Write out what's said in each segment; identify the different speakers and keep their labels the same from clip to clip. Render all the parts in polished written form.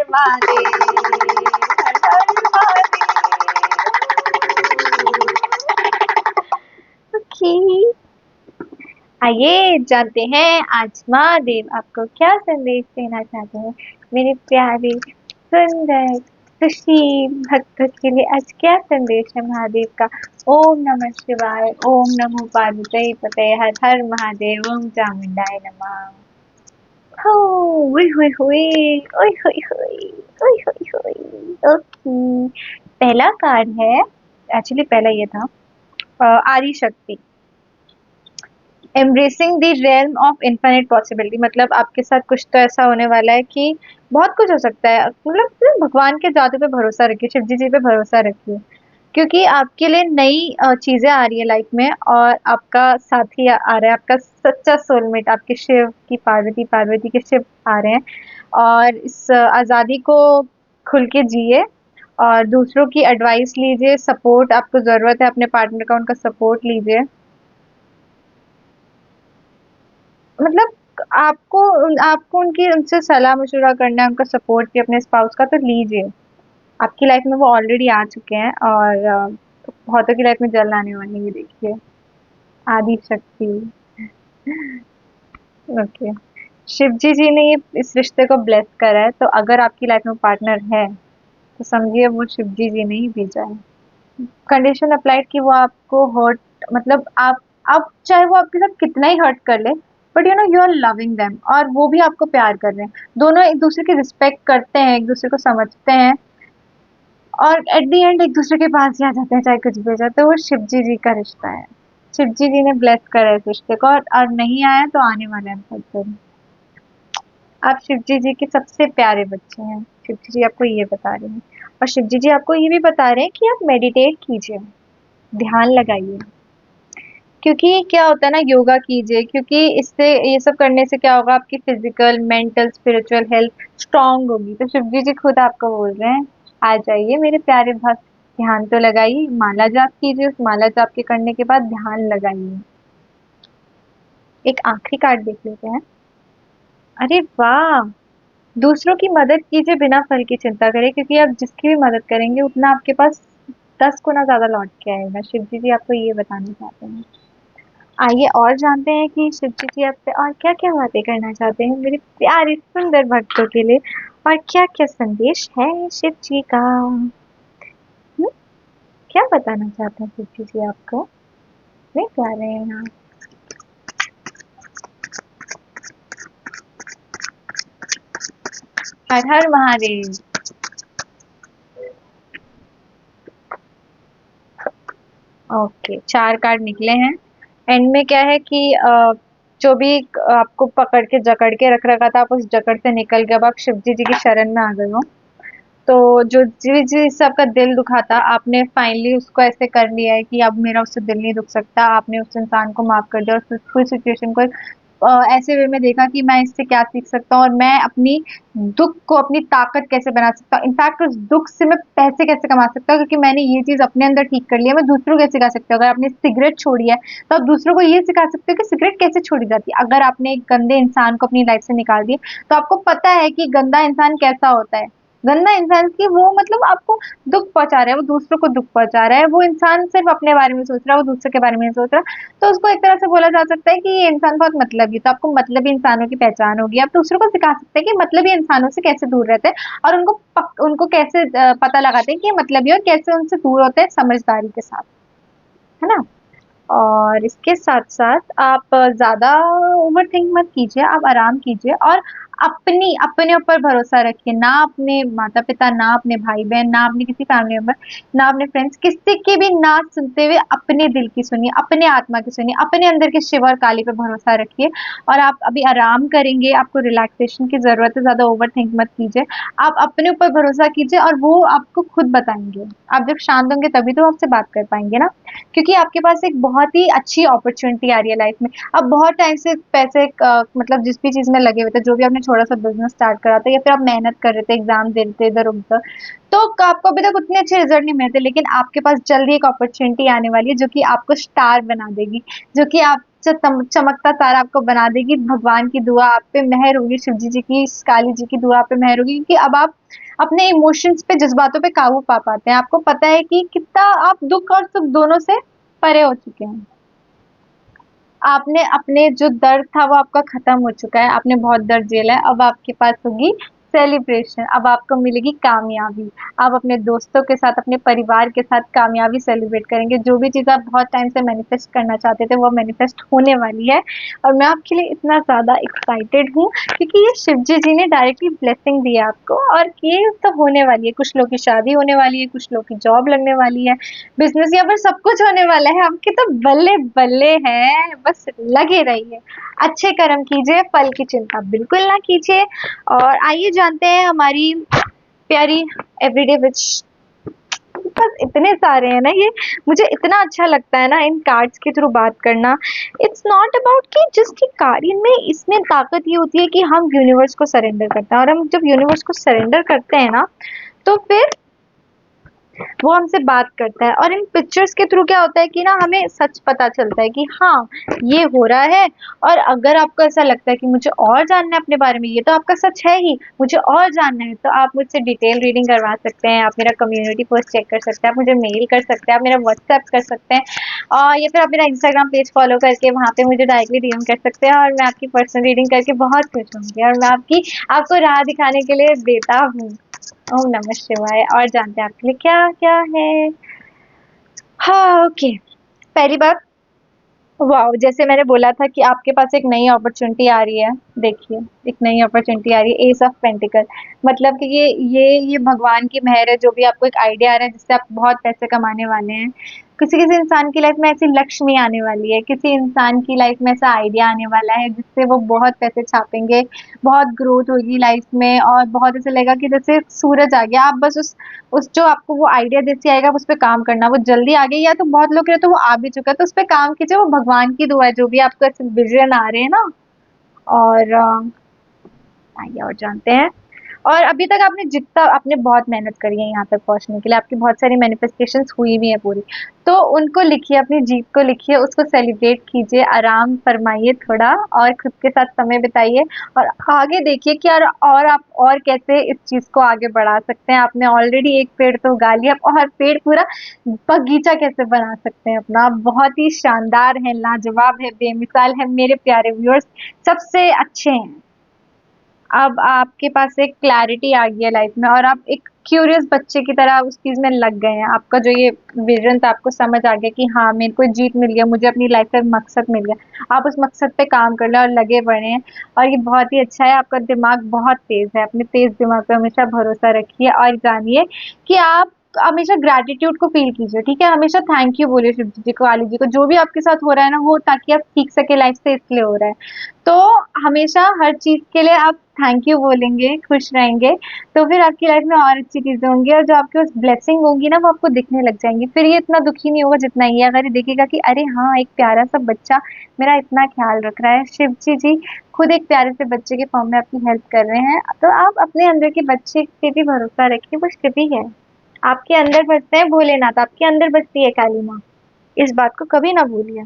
Speaker 1: महादेव, हर हर Mahadev. Okay, आइए जानते हैं आज महादेव आपको क्या संदेश देना चाहते हैं। मेरे प्यारे सुंदर सुशील भक्तों के लिए आज क्या संदेश है महादेव का। ओम नमः शिवाय, ओम नमो पार्वती पते, हर हर महादेव, ओम चामुंडाय नमः। हो, ओए होए होए, ओए होए होए, ओए होए होए। ओके, पहला कार्ड है, एक्चुअली पहला ये था, Adi Shakti. Embracing the realm of infinite possibility, मतलब आपके साथ कुछ तो ऐसा होने वाला है कि बहुत कुछ हो सकता है। मतलब सिर्फ भगवान के जादू पे भरोसा रखिए, शिव जी पे भरोसा रखिए, क्योंकि आपके लिए नई चीजें आ रही है लाइफ में, और आपका साथी आ रहा है, आपका सच्चा सोलमेट, आपके शिव की पार्वती, पार्वती के शिव आ रहे हैं। और इस आजादी को खुल के जिए, और दूसरों की एडवाइस लीजिए, सपोर्ट आपको जरूरत है अपने पार्टनर का, उनका सपोर्ट लीजिए। मतलब आपको आपको उनकी उनसे सलाह मशवरा करना है, उनका सपोर्ट भी अपने स्पाउस का तो लीजिए। आपकी लाइफ में वो ऑलरेडी आ चुके हैं, और बहुतों की लाइफ में जल्द आने वाले हैं, ये देखिए। आदि शक्ति। ओके, शिव जी ने ये इस रिश्ते को ब्लेस करा है, तो अगर आपकी लाइफ में पार्टनर है तो समझिए वो शिव जी ने ही भेजा है। कंडीशन अप्लाइड कि वो आपको हर्ट, मतलब आप चाहे वो आपके साथ कितना ही हर्ट कर ले, but you know you are loving them, और वो भी आपको प्यार कर रहे हैं। दोनों एक दूसरे की रिस्पेक्ट करते हैं, एक दूसरे को समझते हैं, और एट द एंड एक दूसरे के पास ही आ जाते हैं, चाहे कुछ भी हो जाए। तो वो शिव जी का रिश्ता है। शिव जी ने ब्लेस करा है इस रिश्ते को, और नहीं आया तो आने वाला है बहुत जल्द। आप शिव जी के सबसे प्यारे बच्चे हैं, शिव जी आपको ये बता रहे हैं। और शिव जी आपको ये भी बता रहे हैं कि आप मेडिटेट कीजिए, ध्यान लगाइए। क्योंकि क्या होता है ना, योगा कीजिए, क्योंकि इससे, ये सब करने से क्या होगा, आपकी physical mental spiritual health strong होगी। तो शिव जी खुद आपको बोल रहे हैं, आ जाइए मेरे प्यारे भक्त, ध्यान तो लगाइए, माला जाप कीजिए, उस माला जाप के करने के बाद ध्यान लगाइए। एक आखिरी कार्ड देख लेते हैं। अरे वाह, दूसरों की मदद कीजिए बिना फल की चिंता करें, क्योंकि आप जिसकी भी मदद करेंगे उतना आपके पास 10 गुना ज्यादा लौट के आएगा। शिव जी आपको ये बताना चाहते हैं। आइए और जानते हैं कि शिव जी आपसे और क्या क्या बातें करना चाहते हैं मेरे प्यारे सुंदर भक्तों के लिए, और क्या क्या संदेश है शिव जी का। क्या बताना चाहते हैं शिव जी आपको, नहीं प्यारे हैं यहाँ। हर हर महादेव। ओके, 4 कार्ड निकले हैं। एंड में क्या है कि जो भी आपको पकड़ के जकड़ के रख रखा था, आप उस जकड़ से निकल के अब आप शिव जी की शरण में आ गए हो। तो जो जिससे आपका दिल दुखा था, आपने फाइनली उसको ऐसे कर लिया है कि अब मेरा उससे दिल नहीं दुख सकता। आपने उस इंसान को माफ कर दिया, और पूरी सिचुएशन को ऐसे वे में देखा कि मैं इससे क्या सीख सकता हूँ, और मैं अपनी दुख को अपनी ताकत कैसे बना सकता हूँ। इनफैक्ट उस दुख से मैं पैसे कैसे कमा सकता हूँ, क्योंकि मैंने ये चीज अपने अंदर ठीक कर लिया, मैं दूसरों को कैसे सिखा सकती हूँ। अगर आपने सिगरेट छोड़ी है तो आप दूसरों को ये सिखा सकते हो कि सिगरेट कैसे छोड़ी जाती है। अगर आपने एक गंदे इंसान को अपनी लाइफ से निकाल दिया, तो आपको पता है कि गंदा इंसान कैसा होता है। गंदा इंसान की वो, मतलब आपको दुख पहुंचा रहा है, वो दूसरों को दुख पहुंचा रहा है। वो इंसान सिर्फ अपने बारे में सोच रहा है, वो दूसरे के बारे में नहीं सोच रहा। तो उसको एक तरह से बोला जा सकता है कि ये इंसान बहुत मतलबी। तो आपको मतलबी इंसानों की पहचान होगी, आप दूसरों को सिखा सकते हैं कि मतलबी इंसानों से कैसे दूर रहते हैं, और उनको कैसे पता लगाते हैं कि ये मतलबी है, और कैसे उनसे दूर होते हैं समझदारी के साथ, है ना। और इसके साथ साथ आप ज्यादा ओवर थिंक मत कीजिए, आप आराम कीजिए, और अपने ऊपर भरोसा रखिए। ना अपने माता पिता, ना अपने भाई बहन, ना अपने किसी फैमिली मेंबर, ना अपने फ्रेंड्स, किसी की भी ना सुनते हुए अपने दिल की सुनिए, अपने आत्मा की सुनिए, अपने अंदर के शिव और काली पे भरोसा रखिए। और आप अभी आराम करेंगे, आपको रिलैक्सेशन की जरूरत है, ज्यादा ओवर थिंक मत कीजिए। आप अपने ऊपर भरोसा कीजिए, और वो आपको खुद बताएंगे। आप जब शांत होंगे तभी तो आपसे बात कर पाएंगे ना, क्योंकि आपके पास एक बहुत ही अच्छी अपॉर्चुनिटी आ रही है लाइफ में। आप बहुत टाइम से पैसे मतलब जिस भी चीज में लगे हुए थे, जो भी आपने छोटा सा बिजनेस स्टार्ट करा था, या फिर आप मेहनत कर रहे थे, एग्जाम दे रहे थे इधर उधर, तो आपको अभी तक उतने अच्छे रिजल्ट नहीं मिलते, लेकिन आपके पास जल्दी एक अपॉर्चुनिटी आने वाली है जो कि आपको स्टार बना देगी, जो कि आप चमकता तारा आपको बना देगी। भगवान की दुआ आप पे मेहर होगी, शिव जी की, काली जी की दुआ आप पे मेहर होगी, क्योंकि अब आप अपने इमोशंस पे, जज्बातों पे काबू पा पाते हैं। आपको पता है कि कितना आप दुख और सुख दोनों से परे हो चुके हैं। आपने अपने जो दर्द था वो आपका खत्म हो चुका है, आपने बहुत दर्द झेला है, अब आपके पास होगी सेलिब्रेशन, अब आपको मिलेगी कामयाबी। आप अपने दोस्तों के साथ, अपने परिवार के साथ कामयाबी सेलिब्रेट करेंगे। जो भी चीज़ आप बहुत टाइम से मैनिफेस्ट करना चाहते थे वो मैनिफेस्ट होने वाली है। और मैं आपके लिए इतना ज़्यादा एक्साइटेड हूँ, क्योंकि ये शिव जी ने डायरेक्टली ब्लेसिंग दी है आपको, और ये तो होने वाली है। कुछ लोग की शादी होने वाली है, कुछ लोग की जॉब लगने वाली है, बिजनेस या फिर सब कुछ होने वाला है आपके, तो बल्ले बल्ले हैं, बस लगे रहिए, अच्छे कर्म कीजिए, फल की चिंता बिल्कुल ना कीजिए। और आइए जानते हैं हमारी प्यारी एवरीडे विच, बस इतने सारे हैं ना ये, मुझे इतना अच्छा लगता है ना इन कार्ड्स के थ्रू बात करना। इट्स नॉट अबाउट कि जस्ट ये कार्ड, इनमें इसमें ताकत ये होती है कि हम यूनिवर्स को सरेंडर करते हैं, और हम जब यूनिवर्स को सरेंडर करते हैं ना, तो फिर वो हमसे बात करता है। और इन पिक्चर्स के थ्रू क्या होता है कि ना हमें सच पता चलता है कि हाँ, ये हो रहा है। और अगर आपको ऐसा लगता है कि मुझे और जानना है अपने बारे में, ये तो आपका सच है ही, मुझे और जानना है, तो आप मुझसे डिटेल रीडिंग करवा सकते हैं। आप मेरा कम्युनिटी पोस्ट चेक कर सकते हैं, आप मुझे मेल कर सकते हैं, आप मेरा व्हाट्सएप कर सकते हैं, या फिर आप मेरा इंस्टाग्राम पेज फॉलो करके वहाँ पे मुझे डायरेक्टली डीएम कर सकते हैं, और मैं आपकी पर्सनल रीडिंग करके बहुत खुश होंगी, और मैं आपको राह दिखाने के लिए बेता हूँ। ओम नमः शिवाय। और जानते हैं आपके लिए क्या क्या है? हाँ, ओके। पहली बात, वाओ, जैसे मैंने बोला था कि आपके पास एक नई अपॉर्चुनिटी आ रही है। देखिए, एक नई अपॉर्चुनिटी आ रही है, एस ऑफ पेंटिकल। मतलब कि ये भगवान की मेहर है, जो भी आपको एक आइडिया आ रहा है जिससे आप बहुत पैसे कमाने वाले हैं। किसी किसी इंसान की लाइफ में ऐसी लक्ष्मी आने वाली है, किसी इंसान की लाइफ में ऐसा आइडिया आने वाला है जिससे वो बहुत पैसे छापेंगे, बहुत ग्रोथ होगी लाइफ में, और बहुत ऐसा लगेगा कि जैसे सूरज आ गया। आप बस उस जो आपको वो आइडिया जैसे आएगा, आप उस पे काम करना, वो जल्दी आ गई, या तो बहुत लोग कहते तो वो आ भी चुका है, तो उस पे काम कीजिए, वो भगवान की दुआ है, जो भी आपको ऐसे विजन आ रहे हैं ना। और आइए और जानते हैं। और अभी तक आपने जितना, आपने बहुत मेहनत करी है यहाँ तक पहुँचने के लिए, आपकी बहुत सारी मैनिफेस्टेशंस हुई भी है पूरी, तो उनको लिखिए, अपनी जीत को लिखिए, उसको सेलिब्रेट कीजिए, आराम फरमाइए थोड़ा, और खुद के साथ समय बिताइए, और आगे देखिए कि यार और आप और कैसे इस चीज को आगे बढ़ा सकते हैं। आपने ऑलरेडी एक पेड़ तो उगा लिया, और पेड़ पूरा बगीचा कैसे बना सकते हैं अपना। आप बहुत ही शानदार है, लाजवाब है, बेमिसाल है मेरे प्यारे व्यूअर्स, सबसे अच्छे हैं। अब आपके पास एक क्लैरिटी आ गई है लाइफ में, और आप एक क्यूरियस बच्चे की तरह उस चीज में लग गए हैं। आपका जो ये विजन था, आपको समझ आ गया कि हाँ, मेरे को जीत मिल गया, मुझे अपनी लाइफ में मकसद मिल गया। आप उस मकसद पे काम कर रहे हैं और लगे बढ़े हैं, और ये बहुत ही अच्छा है। आपका दिमाग बहुत तेज है, अपने तेज दिमाग पे हमेशा भरोसा रखिए, और जानिए कि आप हमेशा ग्रैटिट्यूड को फील कीजिए, ठीक है? हमेशा थैंक यू बोलिए शिव जी को, काली जी को, जो भी आपके साथ हो रहा है ना, वो ताकि आप सीख सके लाइफ से, इसलिए हो रहा है। तो हमेशा हर चीज के लिए आप थैंक यू बोलेंगे, खुश रहेंगे, तो फिर आपकी लाइफ में और अच्छी चीजें होंगी, और जो आपके पास ब्लेसिंग होंगी ना, वो आपको दिखने लग जाएंगी। फिर ये इतना दुखी नहीं होगा जितना ये, अगर ये देखेगा कि अरे हाँ, एक प्यारा सा बच्चा मेरा इतना ख्याल रख रहा है। शिव जी खुद एक प्यारे से बच्चे के फॉर्म में आपकी हेल्प कर रहे हैं, तो आप अपने अंदर के बच्चे पे भी भरोसा रखिए, वो शिव ही है। आपके अंदर बसते हैं भोलेनाथ, आपके अंदर बसती है काली माँ, इस बात को कभी ना भूलिए।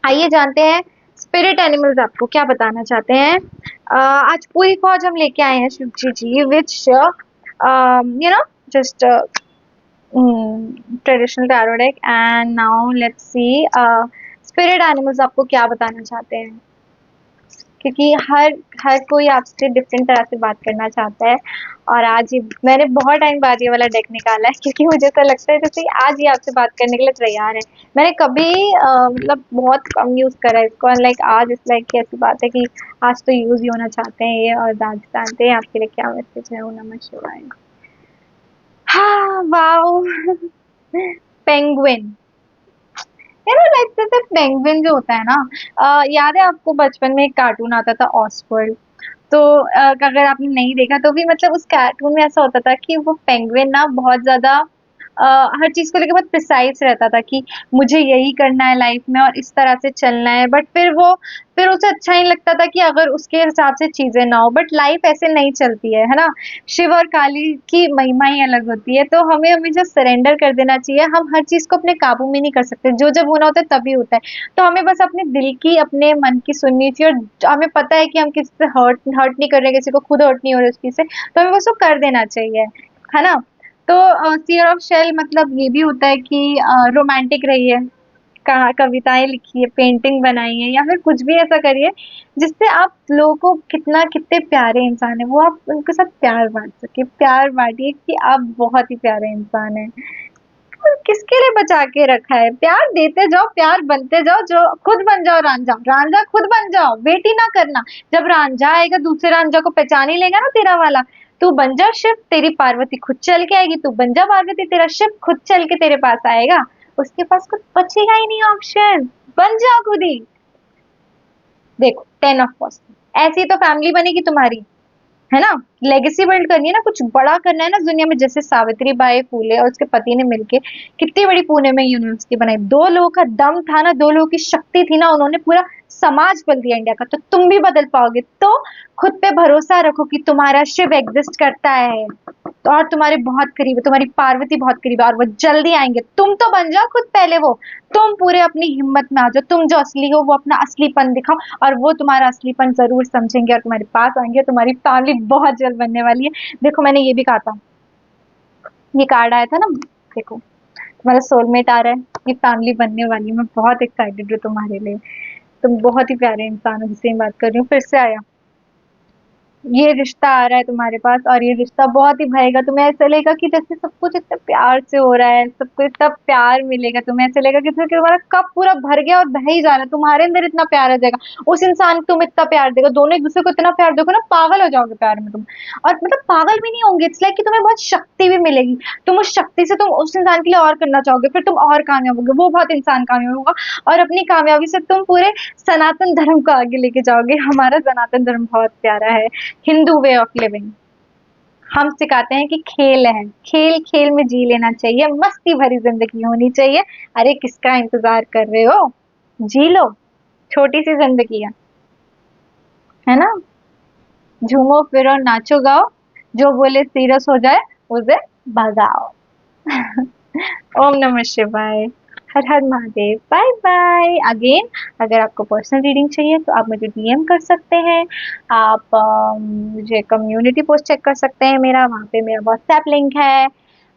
Speaker 1: आइए जानते हैं स्पिरिट एनिमल्स आपको क्या बताना चाहते हैं। आज पूरी फौज हम लेके आए हैं Shiv ji which no just traditional tarot deck, and now let's see spirit animals आपको क्या बताना चाहते हैं, क्योंकि हर हर कोई आपसे डिफरेंट तरह से बात करना चाहता है। और आज ही मैंने बहुत टाइम बाद ये वाला डेक निकाला है, क्योंकि मुझे ऐसा लगता है जैसे आज ही आपसे बात करने के लिए तैयार है। मैंने कभी मतलब बहुत कम यूज करा है इसको, लाइक आज इस लाइक की ऐसी बात है कि आज तो यूज ही होना चाहते हैं ये। और आज जानते हैं आपके लिए क्या मैसेज है। ओम नमः शिवाय। हाँ, wow. Penguin, you know like जैसे पेंगुइन जो होता है ना, याद है आपको बचपन में एक कार्टून आता था ऑसवर्ल्ड? तो अगर आपने नहीं देखा तो भी मतलब उस कार्टून में ऐसा होता था कि वो पेंगुइन ना बहुत ज्यादा हर चीज़ को लेके बहुत प्रिसाइज़ रहता था कि मुझे यही करना है लाइफ़ में और इस तरह से चलना है। बट फिर उसे अच्छा नहीं लगता था कि अगर उसके हिसाब से चीज़ें ना हो, बट लाइफ़ ऐसे नहीं चलती है ना? शिव और काली की महिमा ही अलग होती है, तो हमें हमेशा सरेंडर कर देना चाहिए। हम हर चीज़ को अपने काबू में नहीं कर सकते, जो जब होना होता है तभी होता है। तो हमें बस अपने दिल की, अपने मन की सुननी चाहिए और हमें पता है कि हम किसी से हर्ट नहीं कर रहे हैं, किसी को खुद हर्ट नहीं हो रहा है उस चीज़ से, तो हमें बस वो कर देना चाहिए, है ना? तो टीयर ऑफ शेल मतलब ये भी होता है कि रोमांटिक रहिए, कविताएँ लिखिए, पेंटिंग बनाइए या फिर कुछ भी ऐसा करिए जिससे आप लोगों को कितने प्यारे इंसान हैं, वो आप उनके साथ प्यार बाँट सकें। प्यार बाँटिए कि आप बहुत ही प्यारे इंसान हैं। और किसके लिए बचा के रखा है? प्यार देते जाओ, प्यार बनते जाओ, जो खुद बन जाओ रांझा, रांझा खुद बन जाओ, वेट ही ना करना। जब रांझा आएगा दूसरे रांझा को पहचान ही लेगा ना तेरा वाला, तू बन जा शिव, तेरी पार्वती खुद चल के आएगी, तू बन जा पार्वती, तेरा शिव खुद चल के तेरे पास आएगा। उसके पास कुछ बचेगा ही नहीं ऑप्शन, बन जाओ खुद ही। देखो 10 ऑफ पॉसिबल, ऐसी तो फैमिली बनेगी तुम्हारी, है ना? लेगेसी बिल्ड करनी है ना, कुछ बड़ा करना है ना दुनिया में, जैसे सावित्री बाई फूले और उसके पति ने मिलके कितनी बड़ी पुणे में यूनिवर्सिटी बनाई। दो लोगों का दम था ना, दो लोगों की शक्ति थी ना, उन्होंने पूरा समाज बदल दिया इंडिया का। तो तुम भी बदल पाओगे, तो खुद पे भरोसा रखो कि तुम्हारा शिव एग्जिस्ट करता है और तुम्हारे बहुत करीब है, तुम्हारी पार्वती बहुत करीब है और वो जल्दी आएंगे। तुम तो बन जाओ खुद पहले वो, तुम पूरे अपनी हिम्मत में आ जाओ, तुम जो असली हो वो अपना असलीपन दिखाओ और वो तुम्हारा असलीपन जरूर समझेंगे और तुम्हारे पास आएंगे। तुम्हारी फैमिली बहुत जल्द बनने वाली है। देखो मैंने ये भी कहा था, ये कार्ड आया था ना, देखो तुम्हारा सोलमेट आ रहा है, ये फैमिली बनने वाली है। मैं बहुत एक्साइटेड हूँ तुम्हारे लिए, तुम बहुत ही प्यारे इंसान हो जिससे मैं बात कर रही हूँ। फिर से आया, ये रिश्ता आ रहा है तुम्हारे पास और ये रिश्ता बहुत ही भरेगा। तुम्हें ऐसा लगेगा कि जैसे सब कुछ इतने प्यार से हो रहा है, सबको इतना प्यार मिलेगा, तुम्हें ऐसा लगेगा कि तुम्हारा कप पूरा भर गया और बह ही जा रहा है, तुम्हारे अंदर इतना प्यार आ जाएगा। उस इंसान को तुम इतना प्यार देगा, दोनों एक दूसरे को इतना प्यार दोगे ना, पागल हो जाओगे प्यार में तुम। और मतलब पागल भी नहीं होंगे, इट्स लाइक कि तुम्हें बहुत शक्ति भी मिलेगी। तुम उस शक्ति से तुम उस इंसान के लिए और करना चाहोगे, फिर तुम और कामयाब होगे, वो बहुत इंसान कामयाब होगा और अपनी कामयाबी से तुम पूरे सनातन धर्म को आगे लेके जाओगे। हमारा सनातन धर्म बहुत प्यारा है, हिंदू वे ऑफ लिविंग। हम सिखाते हैं कि खेल है, खेल खेल में जी लेना चाहिए, मस्ती भरी जिंदगी होनी चाहिए। अरे किसका इंतजार कर रहे हो, जी लो, छोटी सी जिंदगी है ना? झूमो फिरो नाचो गाओ, जो बोले सीरियस हो जाए उसे भगाओ। ओम नमः शिवाय, हर हर महादेव, बाय बाय अगेन। अगर आपको पर्सनल रीडिंग चाहिए तो आप मुझे डीएम कर सकते हैं, आप मुझे कम्युनिटी पोस्ट चेक कर सकते हैं, मेरा वहाँ पे मेरा व्हाट्सएप लिंक है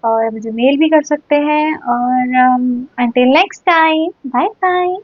Speaker 1: और मुझे मेल भी कर सकते हैं। और until next time, bye bye.